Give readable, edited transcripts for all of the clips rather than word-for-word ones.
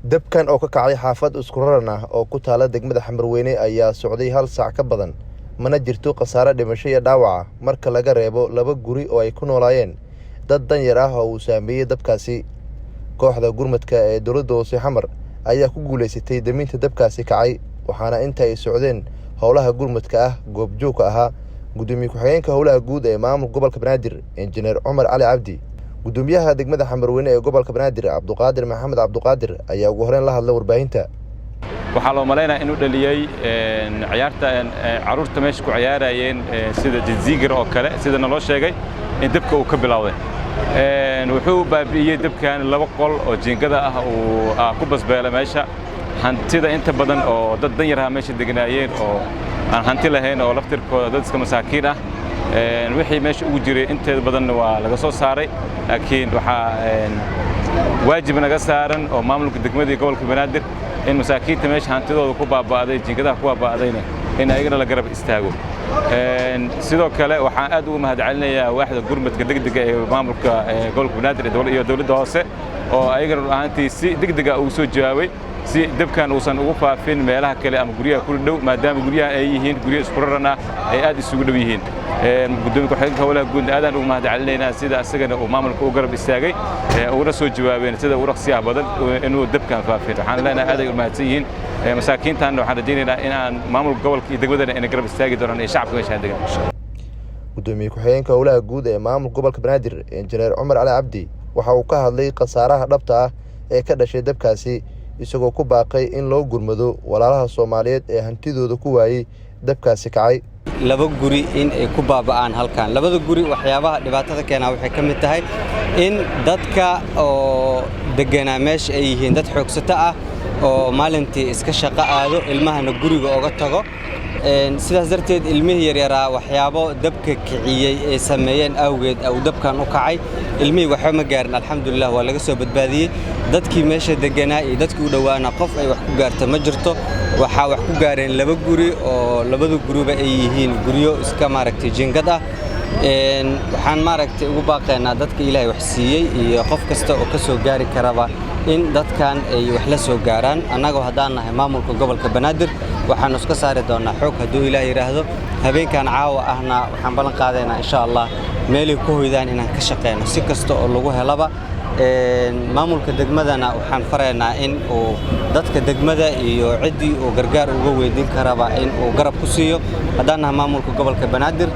dabkan oo ka kacay xaafad isku raran ah oo ku taala degmada Xamar Weyne ayaa socday hal saac ka badan mana jirto khasaare dhimasho iyo dhaawac marka laga reebo laba guri oo ay ku noolaayeen dad danyar ah oo uu saameeyay dabkaasi. Kooxda gurmadka ee dowlada hoose Xamar ayaa ku guuleystay daminta dabkaasi kacay waxaana inta ay socdeen howlaha gurmadka ah goobjoog ahaa gudoomiye ku-xigeenka howlaha guud ee maamulka gobolka Banaadir injineer Xamar Ali Cabdi. gudoomiyaha degmada Xamar Weyne ee gobolka Banaadir Cabduqaadir Maxamed Cabduqaadir ayaa ugu horeen la hadlay warbaahinta. waxaa loo maleynaa inuu dhaliyay ciyaarta caruurta meesha ku ciyaarayeen sida jizigar oo kale sida naloo sheegay in dabka uu ka bilowday. wuxuu baabi'iyay dabkan laba qol oo jiingada ah oo ku basbeelay meesha hantida inta badan oo dad danyar ah meesha deganaayeen oo aan hanti lahayn oo laftirkooda dad iska masaakiin ah wixii meesha ugu jiray inteeda badan waa laga soo saaray laakiin waxaa waajib naga saaran oo maamulka degmada gobolka Banaadir in masaakiinta meesha hantidooda ku baabaaday jiingadaha ku baabaaday in ayagana la garab istaago. sidoo kale waxaan aad ugu mahadcelinayaa waaxda gurmadka degdega ee maamulka gobolka Banaadir iyo dowlada hoose oo ayagana ahaantii si degdega ugu soo jawaabay si dabkan uusan ugu faafin meelaha kale ama guryaha ku dhow maadaama guryaha ay yihiin guryaha isku raran ah ay aad isugu dhow yihiin. gudoomiye ku-xigeenka howlaha guud aadaan ugu mahadcelinaynaa sida asagana uu maamulka u garab istaagay uuna soo jawaabeen sida ugu dhaqsiyaha badan inuu dabkan faafin. waxaan leenahay aad ay u mahadsan yihiin masaakiintan waxaan rajaynaynaa in aan maamulka gobolka iyo degmadana inay garab istaagi doonaan ee shacabka meesha degan. gudoomiye ku-xigeenka howlaha guud ee maamulka gobolka Banaadir injineer Xamar Ali Cabdi waxa uu ka hadlay khasaaraha dhabta ah ee ka dhashay dabkaasi isagoo ku baaqay in loo gurmado walaalaha Soomaaliyeed ee hantidooda ku waayay dabkaasi kacay. laba guri in ay ku baaba'aan halkan labada guri waxyaabaha dhibaatada keena waxay ka mid tahay in dadka oo deganaa meesha ay yihiin dad xoogsato ah oo maalintii iska shaqo aado ilmahana guriga uga tago sidaas darteed ilmihii yaryara waxyaabo dabka kiciyay ee sameeyeen awgeed oo dabkan u kacay ilmihii waxa ma gaarin alxamdulillah waa laga soo badbaadiyay dadkii meesha deganaa iyo dadkii u dhawaana qof ay wax ku gaarto ma jirto waxa wax ku gaareen laba guri oo labada guriba ay yihiin guriyo iska maaragtay jiingad ah waxaan maaragtay ugu baaqaynaa dadka Ilaahay wax siiyay iyo qof kasta oo ka soo gaari karaba in dadkan ay wax la soo gaaraan annaga hadaan nahay maamulka gobolka Banaadir waxaan iska saari doonaa xoog haduu Ilaahay yiraahdo habeenkan caawa ahna waxaan balan qaadaynaa insha Allah meelay ku hoydaan inaan ka shaqeyno si kasta oo lagu helaba maamulka degmadana waxaan faraynaa in uu dadka degmada iyo cidii oo gargaar uga weydin karaba in uu garab ku siiyo hadaan nahay maamulka gobolka Banaadir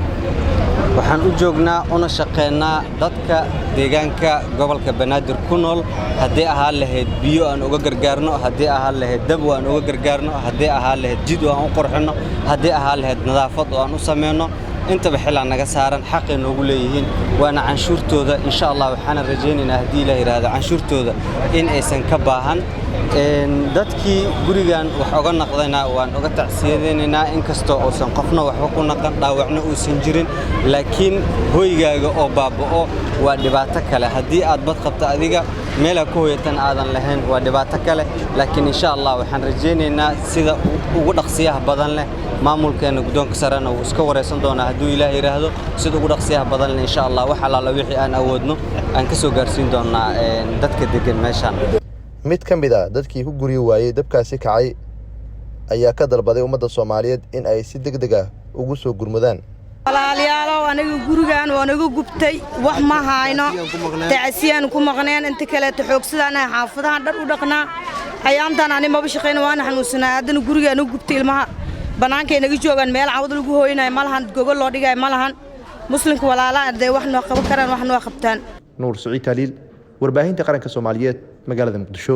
waxaan u joognaa una shaqeynaa dadka deegaanka gobolka Banaadir ku nool hadii ahaa lahayd biyo aan uga gargaarno hadii ahaa lahayd dab aan uga gargaarno hadii ahaa lahayd jid aan u qorxino hadii ahaa lahayd nadaafad aan u sameeyno intaba xilaan naga saaran xaq ay noogu leeyihiin waana canshuurtooda insha Allah waxaan rajaynaynaa hadii Ilaahay yiraahdo canshuurtooda in aysan ka baahan dadkii gurigan wax uga naqdayna waan uga tacsiyadeynaa inkastoo oosan qofna waxba ku naqan dhaawacna uusan jirin laakiin hoygaaga oo baaba'o waa dhibaato kale hadii aad bad qabto adiga meel ku hoyatan aadan lahayn waa dhibaato kale laakiin insha Allah waxaan rajaynaynaa sida ugu dhaqsiyaha badan leh maamulkeena gudoonka sarana uu iska wareysan doonaa haduu Ilaahay yiraahdo sida ugu dhaqsiyaha badan leh insha Allah waxa la wixii aan awoodno aan ka soo gaarsiin doonaa dadka degan meeshan. mid ka mid ah dadkii ku guriyo waayay dabkaasi kacay ayaa ka dalbaday ummadda Soomaaliyeed in ay si degdeg ah ugu soo gurmadaan. walaalayaal aniga gurigan waa naga gubtay wax ma hayno tacsiyaan ku maqneen inta kale xoogsadaan xaafadahan dhar u dhaqnaa ayaantan ani ma bashaqeyn waan xanuunsanaa hadana gurigan u gubtay ilmaha banaanka inaga joogan meel cawd lagu hooyinay malahan gogol loo dhigay malahan muslimka walaalaha ay wax noo qaban karaan wax noo qabtaan. Nuur Saciid Khalil warbaahinta qaranka Soomaaliyeed magaalada Muqdisho.